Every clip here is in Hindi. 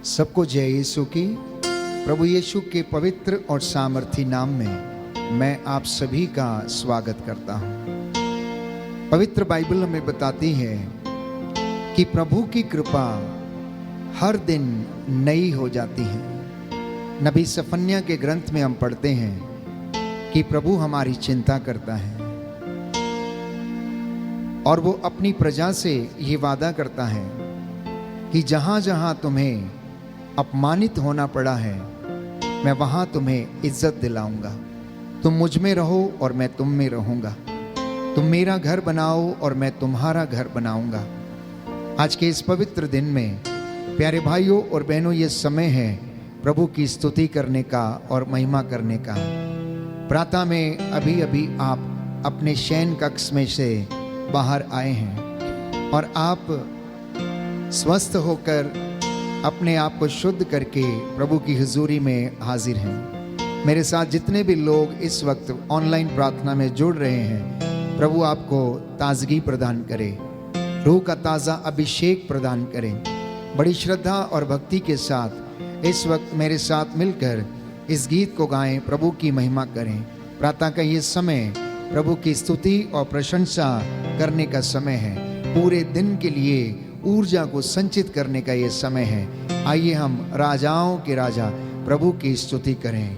सबको जय यीशु की। प्रभु यीशु के पवित्र और सामर्थी नाम में मैं आप सभी का स्वागत करता हूं। पवित्र बाइबल हमें बताती है कि प्रभु की कृपा हर दिन नई हो जाती है। नबी सफन्या के ग्रंथ में हम पढ़ते हैं कि प्रभु हमारी चिंता करता है और वो अपनी प्रजा से ये वादा करता है कि जहां जहां तुम्हें अपमानित होना पड़ा है, मैं वहां तुम्हें इज्जत दिलाऊंगा। तुम मुझ में रहो और मैं तुम में रहूंगा। तुम मेरा घर बनाओ और मैं तुम्हारा घर बनाऊंगा। आज के इस पवित्र दिन में प्यारे भाइयों और बहनों, ये समय है प्रभु की स्तुति करने का और महिमा करने का। प्रातः में अभी अभी आप अपने शयन कक्ष में से बाहर आए हैं और आप स्वस्थ होकर अपने आप को शुद्ध करके प्रभु की हुजूरी में हाजिर हैं। मेरे साथ जितने भी लोग इस वक्त ऑनलाइन प्रार्थना में जुड़ रहे हैं, प्रभु आपको ताजगी प्रदान करे, रूह का ताज़ा अभिषेक प्रदान करे। बड़ी श्रद्धा और भक्ति के साथ इस वक्त मेरे साथ मिलकर इस गीत को गाएं, प्रभु की महिमा करें। प्रातः का ये समय प्रभु की स्तुति और प्रशंसा करने का समय है। पूरे दिन के लिए ऊर्जा को संचित करने का ये समय है। आइए हम राजाओं के राजा प्रभु की स्तुति करें।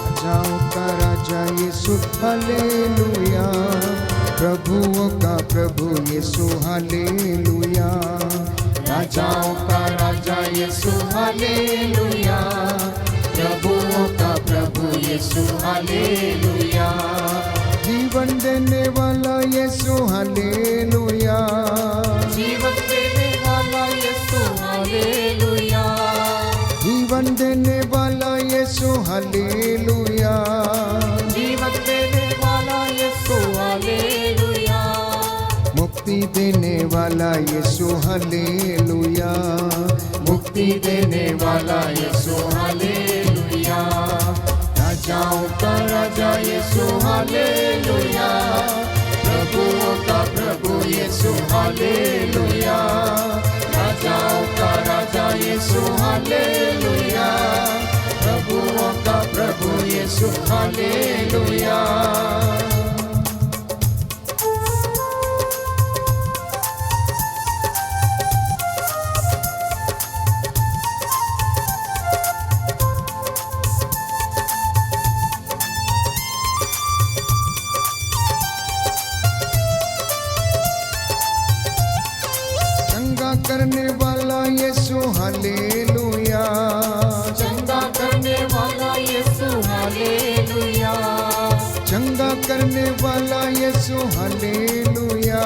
राजाओं का राजा यीशु हालेलुया, प्रभुओं का प्रभु यीशु हालेलुया। राजाओं का राजा यीशु हालेलुया, प्रभुओं का प्रभु यीशु हालेलुया। जीवन देने वाला यीशु हालेलुया, जीवन देने वाला यीशु हालेलुया, जीवन देने वाला यीशु हालेलुया, जीवन देने वाला यीशु हालेलुया। मुक्ति देने वाला यीशु हालेलुया, मुक्ति देने वाला यीशु हालेलुया। राजाओं का राजा यीशु हालेलुया, प्रभुओं का प्रभु यीशु हालेलुया। राजाओं का राजा यीशु हालेलुया, प्रभुओं का प्रभु यीशु हालेलुया। करने वाला यीशु हालेलुया, चंगा करने वाला यीशु हालेलुया, चंगा करने वाला यीशु हालेलुया,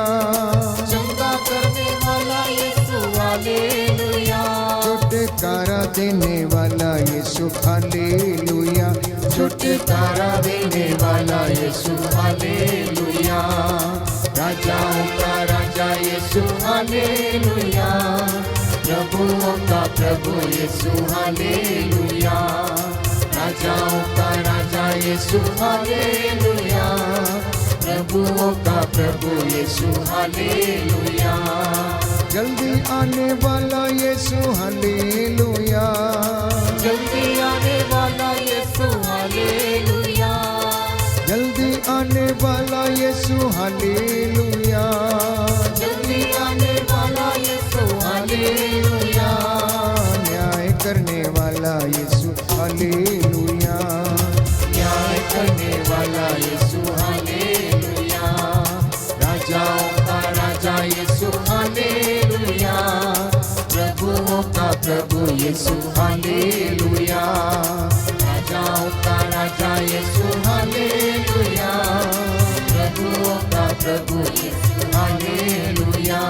चंगा करने वाला यीशु हालेलुया। छुटकारा देने वाला यीशु हालेलुया, छुटकारा देने वाला यीशु हालेलुया। राजाओं का राजा यीशु हालेलुया, प्रभुओं का प्रभु यीशु हालेलुया। राजाओं का राजा यीशु हालेलुया, प्रभुओं का प्रभु यीशु हालेलुया। जल्दी आने वाला यीशु हालेलुया, जल्दी आने वाला यीशु हालेलुया, जल्दी आने वाला यीशु हालेलुया, जल्दी आने वाला यीशु हालेलुया। न्याय करने वाला यीशु हालेलुया, न्याय करने वाला यीशु हालेलुया। राजाओं का राजा यीशु हालेलुया, प्रभुओं का प्रभु यीशु हालेलुया। राजाओं का राजा यीशु हालेलुया, प्रभुओं का प्रभु यीशु हालेलुया।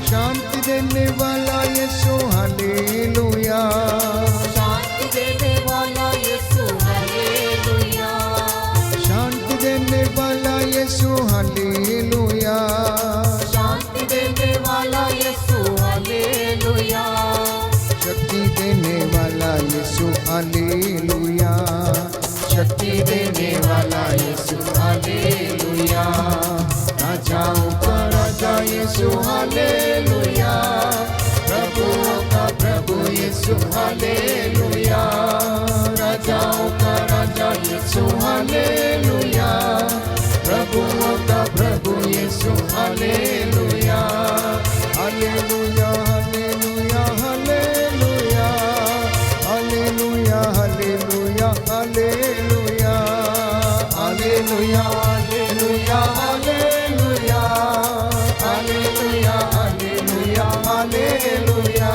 शांति देने वाला यीशु हालेलुया, शांति देने वाला यीशु हालेलुया, शांति देने वाला यीशु हालेलुया, शांति देने वाला यीशु हालेलुया। शक्ति देने वाला यीशु हालेलुया, हालेलुया, राजाओं का राजा यीशु हालेलुया, प्रभुओं का प्रभु Yeshu hallelujah, hallelujah hallelujah hallelujah hallelujah hallelujah hallelujah hallelujah, hallelujah, hallelujah, hallelujah, hallelujah, hallelujah,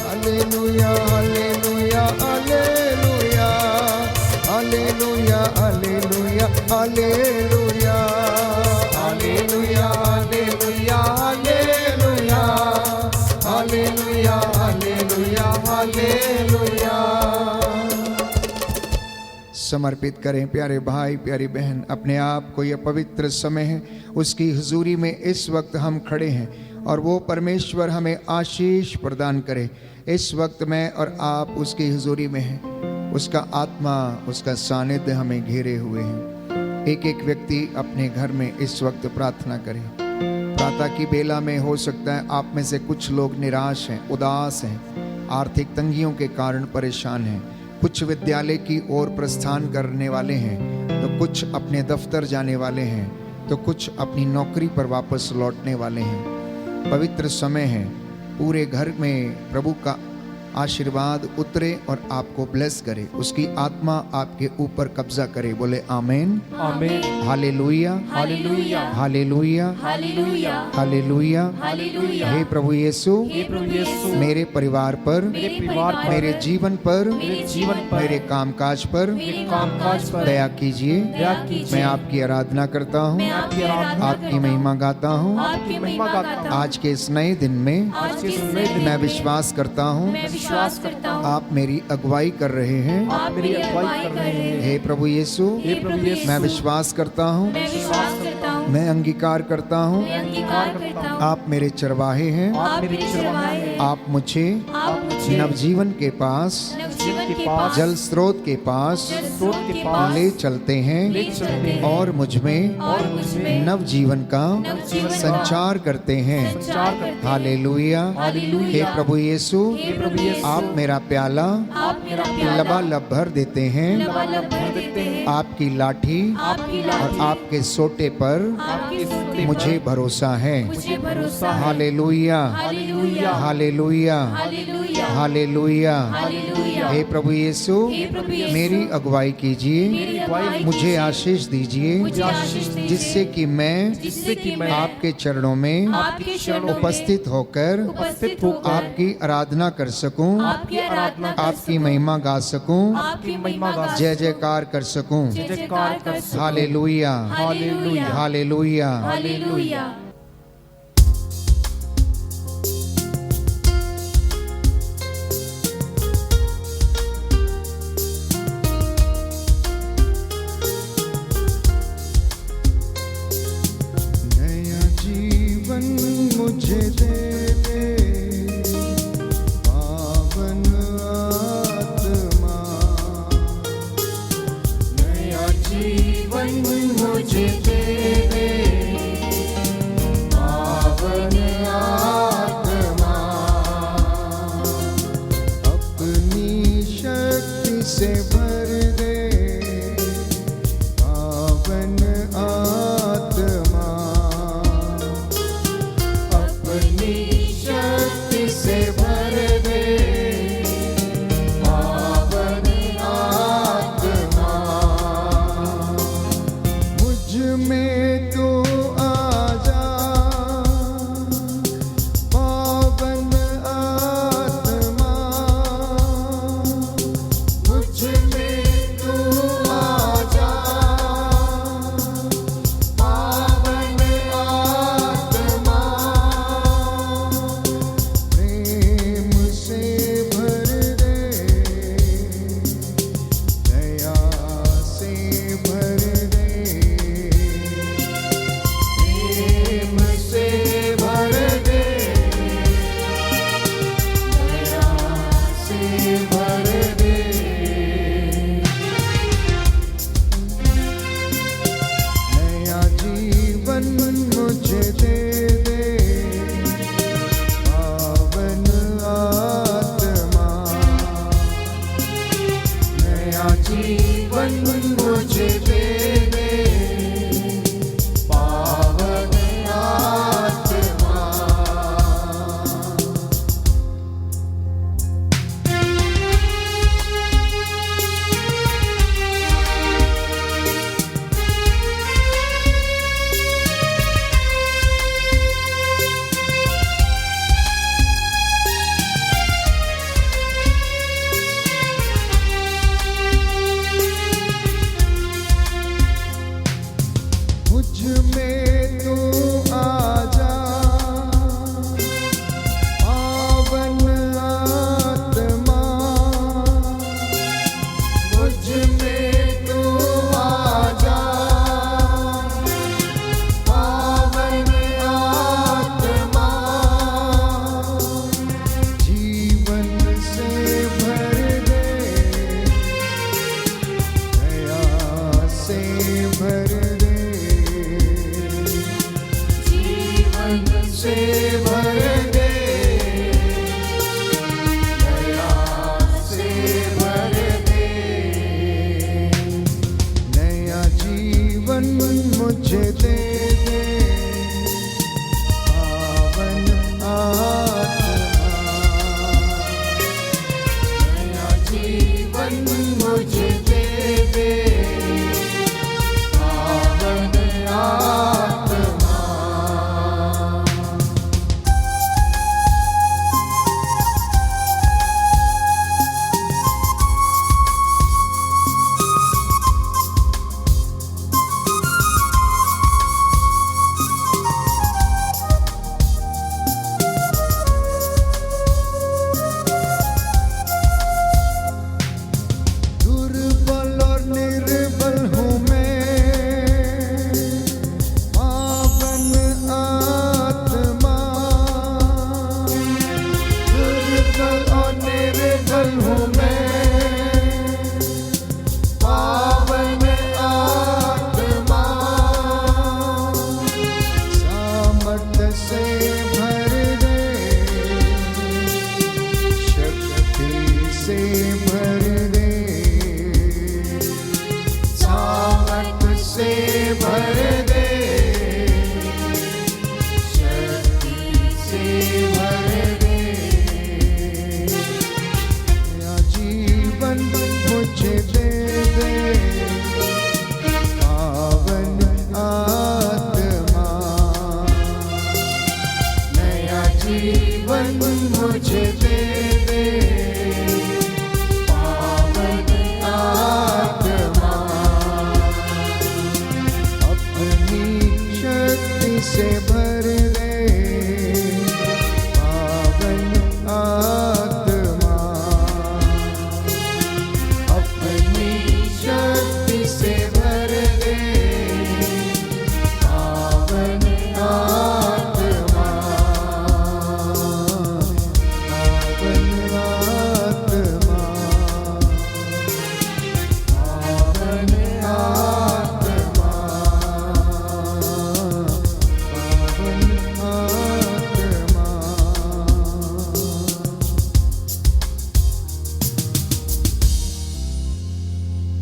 hallelujah hallelujah hallelujah hallelujah hallelujah hallelujah hallelujah, hallelujah, hallelujah, hallelujah, hallelujah. समर्पित करें प्यारे भाई प्यारी बहन, अपने आप को। यह पवित्र समय है, उसकी हुजूरी में इस वक्त हम खड़े हैं और वो परमेश्वर हमें आशीष प्रदान करे। इस वक्त मैं और आप उसकी हुजूरी में हैं, उसका आत्मा, उसका सानिध्य हमें घेरे हुए हैं। एक एक व्यक्ति अपने घर में इस वक्त प्रार्थना करे। प्रातः की बेला में हो सकता है आप में से कुछ लोग निराश हैं, उदास हैं, आर्थिक तंगियों के कारण परेशान हैं। कुछ विद्यालय की ओर प्रस्थान करने वाले हैं, तो कुछ अपने दफ्तर जाने वाले हैं, तो कुछ अपनी नौकरी पर वापस लौटने वाले हैं। पवित्र समय है, पूरे घर में प्रभु का आशीर्वाद उतरे और आपको ब्लेस करे, उसकी आत्मा आपके ऊपर कब्जा करे। बोले आमीन, आमीन, hallelujah, hallelujah, hallelujah, hallelujah, hallelujah. Hallelujah. हे प्रभु यीशु, हे प्रभु यीशु, मेरे परिवार पर, मेरे परिवार पर, मेरे जीवन पर, मेरे जीवन पर, मेरे कामकाज पर मेरे कामकाज पर दया कीजिए। दया कीजिए। मैं आपकी आराधना करता हूँ, मैं आपकी आराधना आपकी महिमा गाता हूँ। आपकी महिमा गाता हूँ। आज के इस नए दिन में आज के इस नए दिन मैं विश्वास करता हूँ मैं विश्वास करता हूँ आप मेरी अगुवाई कर रहे हैं। आप मेरी अगुवाई कर रहे हैं। हे प्रभु यीशु, हे प्रभु यीशु, मैं विश्वास करता हूँ, मैं विश्वास करता हूँ, मैं अंगीकार करता हूँ मैं अंगीकार करता हूँ, आप मेरे चरवाहे हैं। आप मेरे चरवाहे हैं। आप मुझे आप मुझे नवजीवन के पास, नवजीवन के पास, जल स्रोत के पास जल स्रोत के पास ले चलते हैं ले चलते हैं और मुझमें और मुझमें नवजीवन का नवजीवन का संचार करते हैं। संचार करते हैं। Hallelujah, hallelujah. हे प्रभु यीशु, हे प्रभु यीशु, आप मेरा प्याला आप मेरा प्याला लबालब भर देते हैं। लबालब भर देते हैं। आपकी लाठी आपकी और लाठी आपके सोटे पर आपके सोटे मुझे पर भरोसा है। मुझे भरोसा है। Hallelujah, hallelujah, hallelujah, hallelujah, hallelujah. Hallelujah. हे प्रभु यीशु, हे प्रभु यीशु, मेरी अगुवाई कीजिए, मेरी अगुवाई मुझे कीजिए, आशीष दीजिए, मुझे आशीष दीजिए, जिससे कि मैं जिससे कि मैं आपके चरणों में आपके चरणों में उपस्थित होकर उपस्थित होकर आपकी आराधना कर सकूं, आपकी आराधना कर आपकी महिमा गा सकूं, आपकी महिमा गा जय जयकार कर सकूं। जय जयकार कर सकूं। Hallelujah, hallelujah, hallelujah. हालेलुया। नया जीवन मुझे दे दे, पावन आत्मा। नया जीवन मुझे दे दे, पावन आत्मा, अपनी शक्ति से भर दे, पावन आत्मा। अपनी शक्ति से भर दे, पावन आत्मा, मुझ में तू आजा, पावन आत्मा। मुझ में जीवन मुझे दे दे पावन आत्मा। मुझ में तू आजा पावन आत्मा। मुझ में तू आजा पावन आत्मा। जीवन से भर दे दया से भर दे। जीवन से भर दे दया से भर दे। नया जीवन मुझे दे दे पावन आत्मा। नया जीवन मुझे दे दे पावन आत्मा। दुर्बल और निर्बल हूँ मैं पावन आत्मा। दुर्बल और निर्बल हूँ मैं पावन आत्मा। सामर्थ्य से भर दे शक्ति से भर दे। सामर्थ्य से भर दे शक्ति से भर दे। नया जीवन मुझे दे दे पावन आत्मा। नया जीवन मुझे दे दे पावन आत्मा। अपनी शक्ति से भर दे पावन आत्मा। अपनी शक्ति से भर दे पावन आत्मा। पावन आत्मा। पावन आत्मा। पावन आत्मा।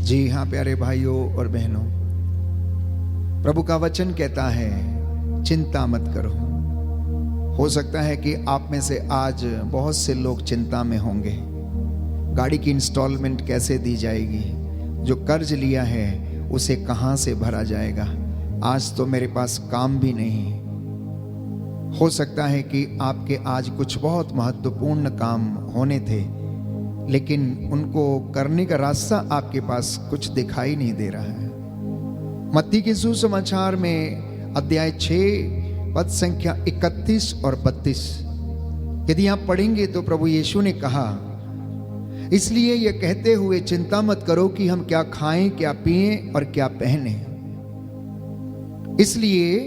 जी हाँ प्यारे भाइयों और बहनों, प्रभु का वचन कहता है चिंता मत करो। हो सकता है कि आप में से आज बहुत से लोग चिंता में होंगे। गाड़ी की इंस्टॉलमेंट कैसे दी जाएगी, जो कर्ज लिया है उसे कहाँ से भरा जाएगा, आज तो मेरे पास काम भी नहीं। हो सकता है कि आपके आज कुछ बहुत महत्वपूर्ण काम होने थे, लेकिन उनको करने का रास्ता आपके पास कुछ दिखाई नहीं दे रहा है। मत्ती के सुसमाचार में अध्याय 6 पद संख्या 31 और 32 यदि आप पढ़ेंगे तो प्रभु यीशु ने कहा, इसलिए यह कहते हुए चिंता मत करो कि हम क्या खाएं, क्या पिएं और क्या पहने। इसलिए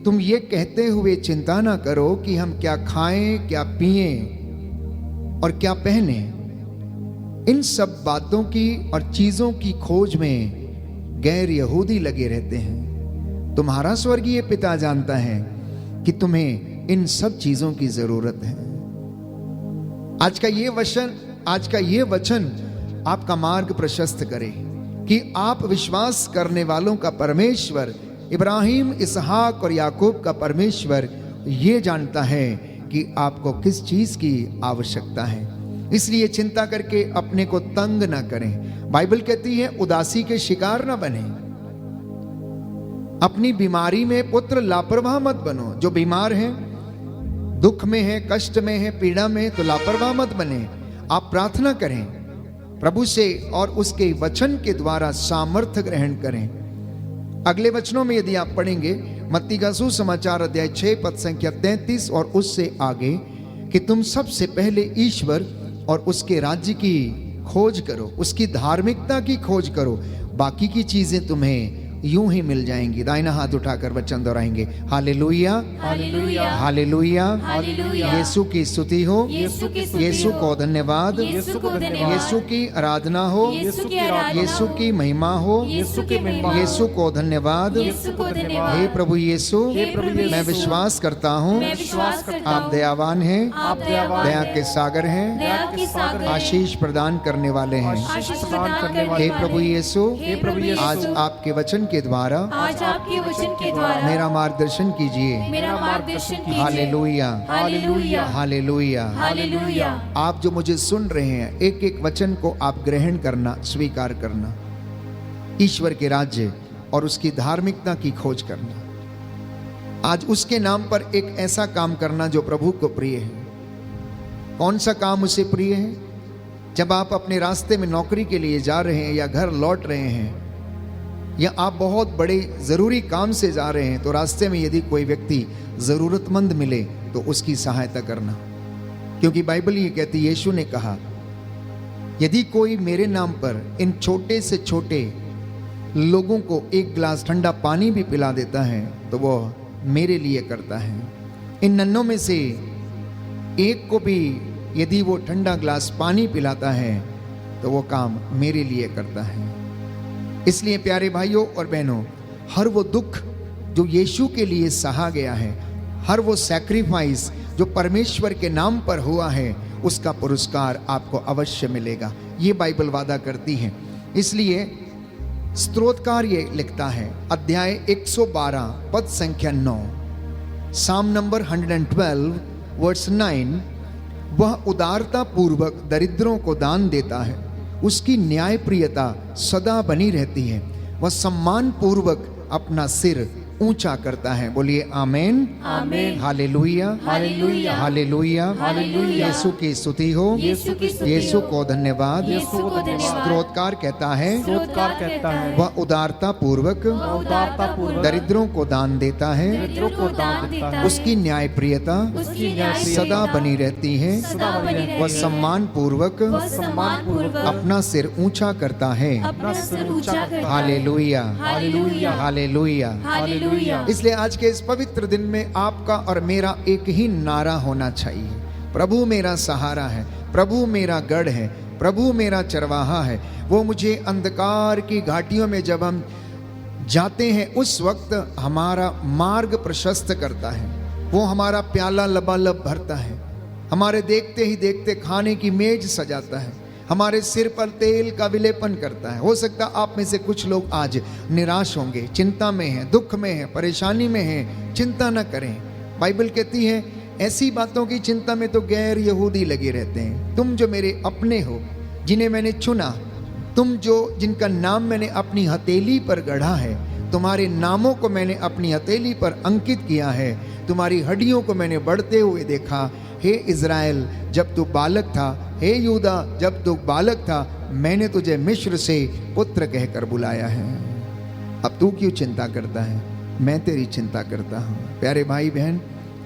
तुम ये कहते हुए चिंता ना करो कि हम क्या खाएं, क्या पिएं और क्या पहने। इन सब बातों की और चीजों की खोज में गैर यहूदी लगे रहते हैं। तुम्हारा स्वर्गीय पिता जानता है कि तुम्हें इन सब चीजों की जरूरत है। आज का ये वचन आपका मार्ग प्रशस्त करे। कि आप विश्वास करने वालों का परमेश्वर, इब्राहिम, इसहाक और याकूब का परमेश्वर ये जानता है कि आपको किस चीज की आवश्यकता है। इसलिए चिंता करके अपने को तंग ना करें। बाइबल कहती है उदासी के शिकार ना बने। अपनी बीमारी में पुत्र लापरवाह मत बनो। जो बीमार है, दुख में है, कष्ट में है, पीड़ा में, तो लापरवाह मत बने। आप प्रार्थना करें प्रभु से और उसके वचन के द्वारा सामर्थ्य ग्रहण करें। अगले वचनों में यदि आप पढ़ेंगे मत्ती का सुसमाचार अध्याय 6 पद संख्या 33 और उससे आगे कि तुम सबसे पहले ईश्वर और उसके राज्य की खोज करो, उसकी धार्मिकता की खोज करो, बाकी की चीजें तुम्हें यूं ही मिल जाएंगी। दाहिना हाथ उठाकर वचन दोहराएंगे, हालेलुया, हालेलुया, हालेलुया, हालेलुया। यीशु की स्तुति हो, यीशु की स्तुति यीशु हो, को धन्यवाद, यीशु को धन्यवाद, यीशु की आराधना हो, यीशु की आराधना यीशु हो, की महिमा हो, यीशु की महिमा हो, यीशु को धन्यवाद। यीशु को धन्यवाद। हे प्रभु यीशु, हे प्रभु यीशु, मैं विश्वास करता हूँ मैं विश्वास करता आप हूँ दयावान हैं, आप दयावान दया हैं, के सागर हैं, दया के सागर हैं, आशीष प्रदान करने वाले हैं। आशीष प्रदान करने हे वाले प्रभु हैं। यीशु, हे प्रभु यीशु, आज आपके वचन के द्वारा आज आपके वचन के द्वारा मेरा मार्गदर्शन कीजिए। मेरा मार्गदर्शन कीजिए। Hallelujah, hallelujah, hallelujah. हालेलुया। आप जो मुझे सुन रहे हैं, एक एक वचन को आप ग्रहण करना, स्वीकार करना, ईश्वर के राज्य और उसकी धार्मिकता की खोज करना। आज उसके नाम पर एक ऐसा काम करना जो प्रभु को प्रिय है। कौन सा काम उसे प्रिय है? जब आप अपने रास्ते में नौकरी के लिए जा रहे हैं या घर लौट रहे हैं या आप बहुत बड़े जरूरी काम से जा रहे हैं, तो रास्ते में यदि कोई व्यक्ति जरूरतमंद मिले तो उसकी सहायता करना। क्योंकि बाइबल ये कहती, यीशु ने कहा यदि कोई मेरे नाम पर इन छोटे से छोटे लोगों को एक गिलास ठंडा पानी भी पिला देता है तो वो मेरे लिए करता है। इन नन्हों में से एक को भी यदि वो ठंडा गिलास पानी पिलाता है तो वो काम मेरे लिए करता है। इसलिए प्यारे भाइयों और बहनों, हर वो दुख जो यीशु के लिए सहा गया है, हर वो सैक्रिफाइस जो परमेश्वर के नाम पर हुआ है, उसका पुरस्कार आपको अवश्य मिलेगा। ये बाइबल वादा करती है। इसलिए स्तोत्रकार ये लिखता है, अध्याय 112 पद संख्या 9, साम नंबर 112 वर्स 9, वह उदारता पूर्वक दरिद्रों को दान देता है, उसकी न्यायप्रियता सदा बनी रहती है, वह सम्मान पूर्वक अपना सिर ऊंचा करता है। बोलिए आमेन, आमेन, हालेलुया, हालेलुया, हालेलुया, हालेलुया। यीशु की स्तुति हो, यीशु की स्तुति यीशु हो, को धन्यवाद। यीशु को धन्यवाद। स्तोत्रकार कहता है, स्तोत्रकार कहता है, वह उदारता पूर्वक उदारता पूर्वक दरिद्रों को दान देता है, दरिद्रों को दान देता है, उसकी न्यायप्रियता उसकी न्यायप्रियता सदा बनी रहती है, सदा बनी रहती वह है, सम्मान पूर्वक वह सम्मान पूर्वक अपना सिर ऊंचा करता है। अपना सिर ऊंचा करता है। Hallelujah, hallelujah, hallelujah. हालेलुया। इसलिए आज के इस पवित्र दिन में आपका और मेरा एक ही नारा होना चाहिए, प्रभु मेरा सहारा है, प्रभु मेरा गढ़ है, प्रभु मेरा चरवाहा है। वो मुझे अंधकार की घाटियों में जब हम जाते हैं उस वक्त हमारा मार्ग प्रशस्त करता है, वो हमारा प्याला लबालब भरता है, हमारे देखते ही देखते खाने की मेज सजाता है, हमारे सिर पर तेल का विलेपन करता है। हो सकता आप में से कुछ लोग आज निराश होंगे, चिंता में हैं, दुख में हैं, परेशानी में हैं। चिंता न करें। बाइबल कहती है ऐसी बातों की चिंता में तो गैर यहूदी लगे रहते हैं। तुम जो मेरे अपने हो, जिन्हें मैंने चुना, तुम जो जिनका नाम मैंने अपनी हथेली पर गढ़ा है, तुम्हारे नामों को मैंने अपनी हथेली पर अंकित किया है, तुम्हारी हड्डियों को मैंने बढ़ते हुए देखा। हे इज़राइल, जब तू बालक था, हे यूदा, जब तू बालक था, मैंने तुझे मिस्र से पुत्र कहकर बुलाया है। अब तू क्यों चिंता करता है? मैं तेरी चिंता करता हूँ। प्यारे भाई बहन,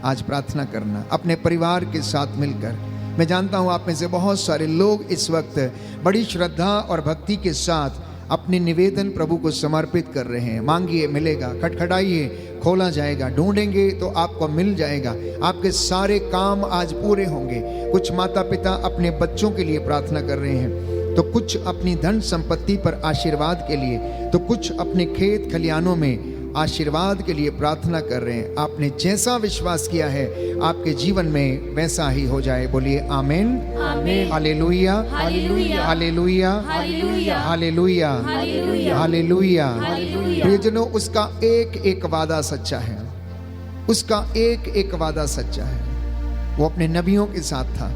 आज प्रार्थना करना अपने परिवार के साथ मिलकर। मैं जानता हूँ आप में से बहुत सारे लोग इस वक्त बड़ी श्रद्धा और भक्ति के साथ अपने निवेदन प्रभु को समर्पित कर रहे हैं। मांगिए, मिलेगा, खटखटाइए, खोला जाएगा, ढूंढेंगे तो आपको मिल जाएगा। आपके सारे काम आज पूरे होंगे। कुछ माता पिता अपने बच्चों के लिए प्रार्थना कर रहे हैं, तो कुछ अपनी धन संपत्ति पर आशीर्वाद के लिए, तो कुछ अपने खेत खलियानों में आशीर्वाद के लिए प्रार्थना कर रहे हैं। आपने जैसा विश्वास किया है आपके जीवन में वैसा ही हो जाए। बोलिए आमीन। आमीन। Hallelujah, hallelujah, hallelujah, hallelujah, hallelujah, hallelujah, hallelujah. Hallelujah. प्रियजनों, उसका एक एक वादा सच्चा है। उसका एक एक वादा सच्चा है। वो अपने नबियों के साथ था,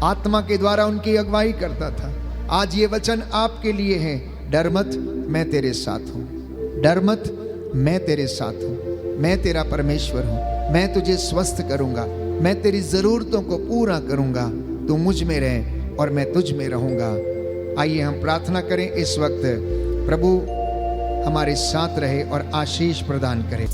आत्मा के द्वारा उनकी अगुवाई करता था। आज ये वचन आपके लिए है, डर मत, मैं तेरे साथ हूँ। डर मत, मैं तेरे साथ हूँ। मैं तेरा परमेश्वर हूँ। मैं तुझे स्वस्थ करूँगा। मैं तेरी ज़रूरतों को पूरा करूँगा। तू मुझ में रह और मैं तुझ में रहूँगा। आइए हम प्रार्थना करें इस वक्त। प्रभु हमारे साथ रहे और आशीष प्रदान करे।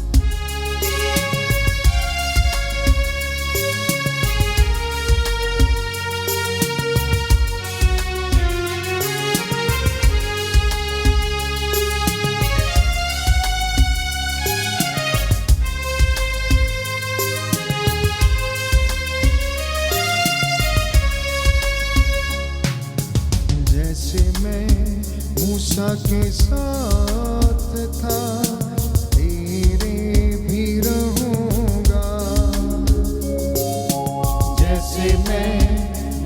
जैसे मैं मूसा के साथ था, तेरे भी रहूंगा। जैसे मैं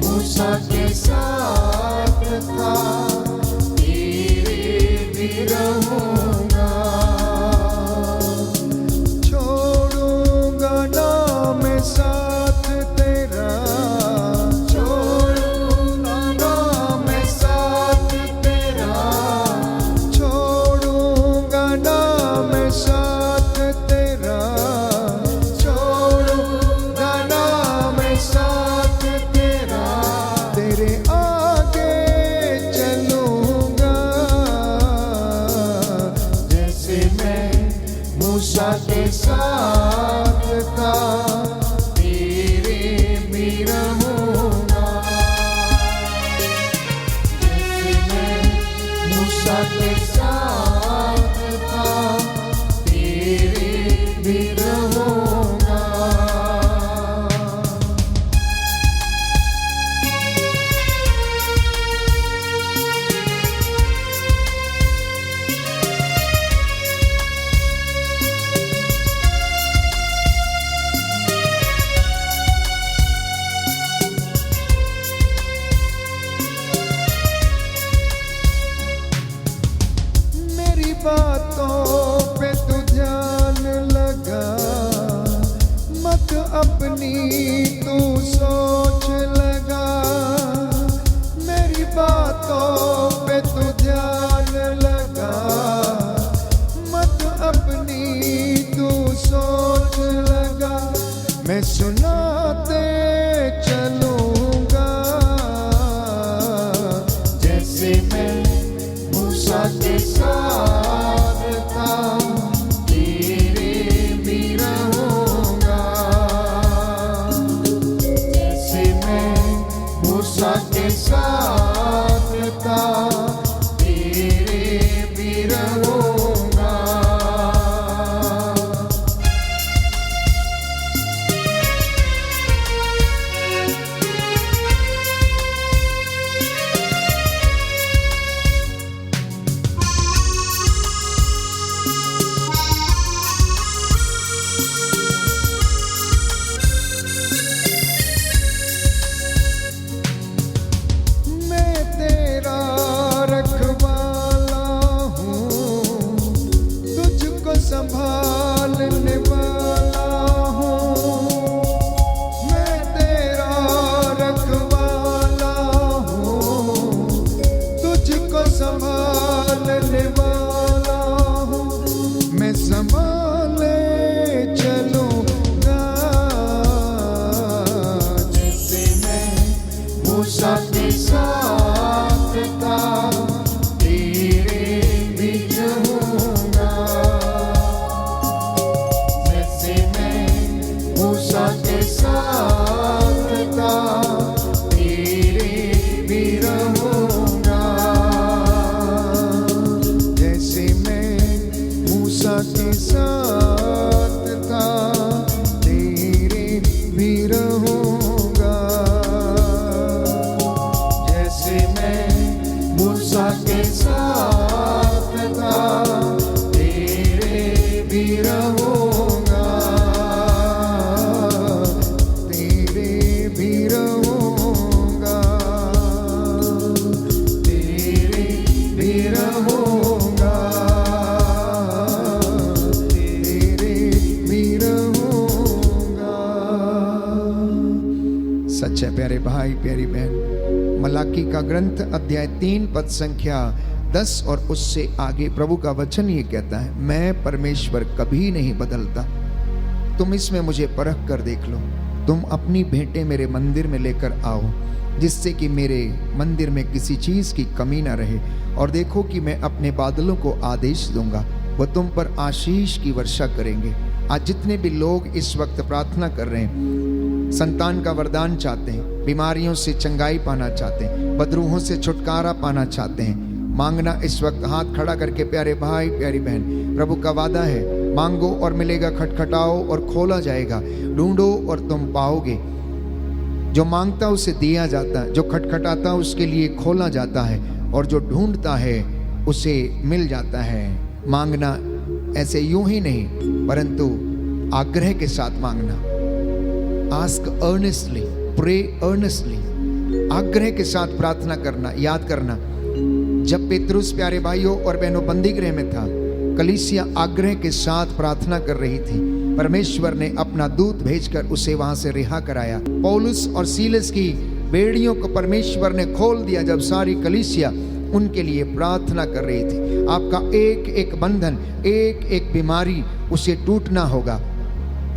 मूसा के साथ था, तेरे भी रहूंगा। छोड़ूंगा ना मैं साथ तेरा, छोड़ूंगा ना मैं साथ तेरा, छोड़ूंगा ना मैं साथ तेरा, छोड़ूंगा ना मैं साथ तेरा। तेरे आगे चलूंगा। जैसे मैं मूसा के साथ था, तेरे भी रहूंगा। जैसे मैं मूसा के साथ था, तेरे भी रहूंगा। मेरी बातों पे तू ध्यान लगा, मत अपनी तू सोच लगा। मेरी बातों पे तू ध्यान लगा, मत अपनी तू सोच लगा। मैं सुनाते चलूंगा। जैसे मैं मूसा के साथ था, तेरे भी रहूंगा। जैसे मैं मूसा के साथ था, तेरे भी रहूंगा। मैं तेरा रखवाला हूँ, तुझको संभालने वाला हूँ। मैं तेरा रखवाला हूँ, तुझको संभालने वाला हूँ। मैं संभाले चलूंगा। जैसे मैं मूसा के साथ था, तेरे भी रहूंगा। जैसे मैं मूसा के साथ था, तेरे भी रहूंगा। जैसे मैं मूसा के साथ था, तेरे भी रहूंगा। जैसे मैं मूसा के साथ था, तेरे भी भी रहूंगा, तेरे भी रहूंगा। सच है प्यारे भाई प्यारी बहन, मलाकी का ग्रंथ अध्याय 3 पद संख्या 10 और उससे आगे प्रभु का वचन ये कहता है, मैं परमेश्वर कभी नहीं बदलता। तुम इसमें मुझे परख कर देख लो। तुम अपनी भेंटें मेरे मंदिर में लेकर आओ, जिससे कि मेरे मंदिर में किसी चीज की कमी ना रहे। और देखो कि मैं अपने बादलों को आदेश दूंगा, वह तुम पर आशीष की वर्षा करेंगे। आज जितने भी लोग इस वक्त प्रार्थना कर रहे हैं, संतान का वरदान चाहते हैं, बीमारियों से चंगाई पाना चाहते हैं, बदरूहों से छुटकारा पाना चाहते हैं, मांगना इस वक्त हाथ खड़ा करके प्यारे भाई प्यारी बहन, प्रभु का वादा है, मांगो और मिलेगा, खटखटाओ और खोला जाएगा, ढूंढो और तुम पाओगे। जो मांगता उसे दिया जाता है, जो खटखटाता उसके लिए खोला जाता है, और जो ढूंढता है उसे मिल जाता है। मांगना ऐसे यूं ही नहीं, परंतु आग्रह के साथ मांगना। आस्क अर्नेस्टली, प्रे अर्नेस्टली, आग्रह के साथ प्रार्थना करना। याद करना, जब पेतरुस प्यारे भाइयों और बहनों बंदीगृह में था, कलीसिया आग्रह के साथ प्रार्थना कर रही थी। परमेश्वर ने अपना दूत भेजकर उसे वहां से रिहा कराया। पौलुस और सीलस की बेड़ियों को परमेश्वर ने खोल दिया जब सारी कलीसिया उनके लिए प्रार्थना कर रही थी। आपका एक एक बंधन, एक एक बीमारी, उसे टूटना होगा,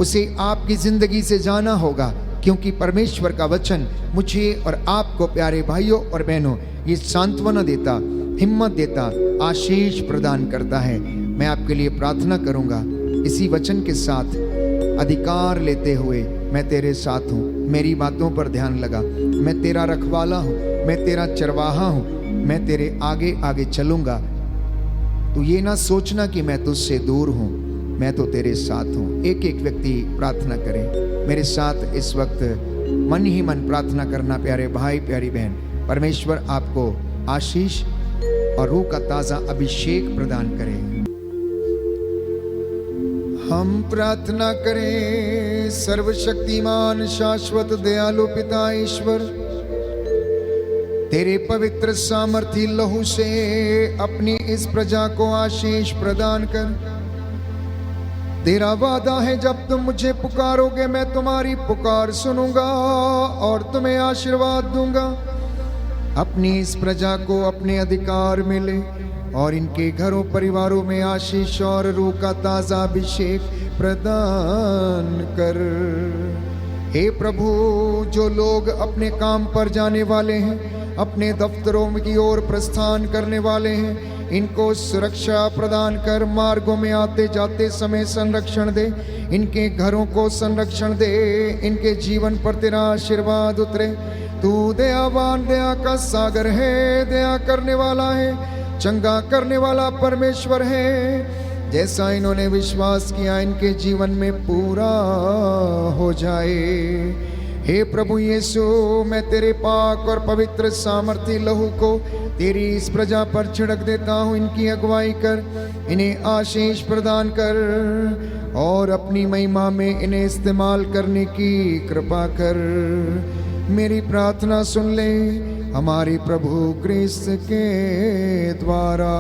उसे आपकी जिंदगी से जाना होगा, क्योंकि परमेश्वर का वचन मुझे और आपको प्यारे भाइयों और बहनों ये सांत्वना देता, हिम्मत देता, आशीष प्रदान करता है। मैं आपके लिए प्रार्थना करूंगा इसी वचन के साथ अधिकार लेते हुए, मैं तेरे साथ हूँ, मेरी बातों पर ध्यान लगा, मैं तेरा रखवाला हूँ, मैं तेरा चरवाहा हूँ, मैं तेरे आगे आगे चलूंगा। तू ये ना सोचना कि मैं तुझसे दूर हूँ, मैं तो तेरे साथ हूँ। एक एक व्यक्ति प्रार्थना करे मेरे साथ इस वक्त, मन ही मन प्रार्थना करना प्यारे भाई प्यारी बहन। परमेश्वर आपको आशीष और रूह का ताजा अभिषेक प्रदान करे। हम प्रार्थना करें। सर्वशक्तिमान शाश्वत दयालु पिता ईश्वर, तेरे पवित्र सामर्थी लहू से अपनी इस प्रजा को आशीष प्रदान कर। तेरा वादा है, जब तुम मुझे पुकारोगे मैं तुम्हारी पुकार सुनूंगा और तुम्हें आशीर्वाद दूंगा। अपनी इस प्रजा को अपने अधिकार मिले और इनके घरों परिवारों में आशीष और रूह का ताजा अभिषेक प्रदान कर। हे प्रभु, जो लोग अपने काम पर जाने वाले हैं, अपने दफ्तरों की ओर प्रस्थान करने वाले हैं, इनको सुरक्षा प्रदान कर। मार्गों में आते जाते समय संरक्षण दे, इनके घरों को संरक्षण दे, इनके जीवन पर तेरा आशीर्वाद उतरे। तू दयावान, दया का सागर है, दया करने वाला है, चंगा करने वाला परमेश्वर है। जैसा इन्होंने विश्वास किया इनके जीवन में पूरा हो जाए। हे प्रभु यीशु, मैं तेरे पाक और पवित्र सामर्थी लहू को तेरी इस प्रजा पर छिड़क देता हूँ। इनकी अगुवाई कर, इन्हें आशीष प्रदान कर और अपनी महिमा में इन्हें इस्तेमाल करने की कृपा कर। मेरी प्रार्थना सुन ले हमारे प्रभु क्रिस्त के द्वारा।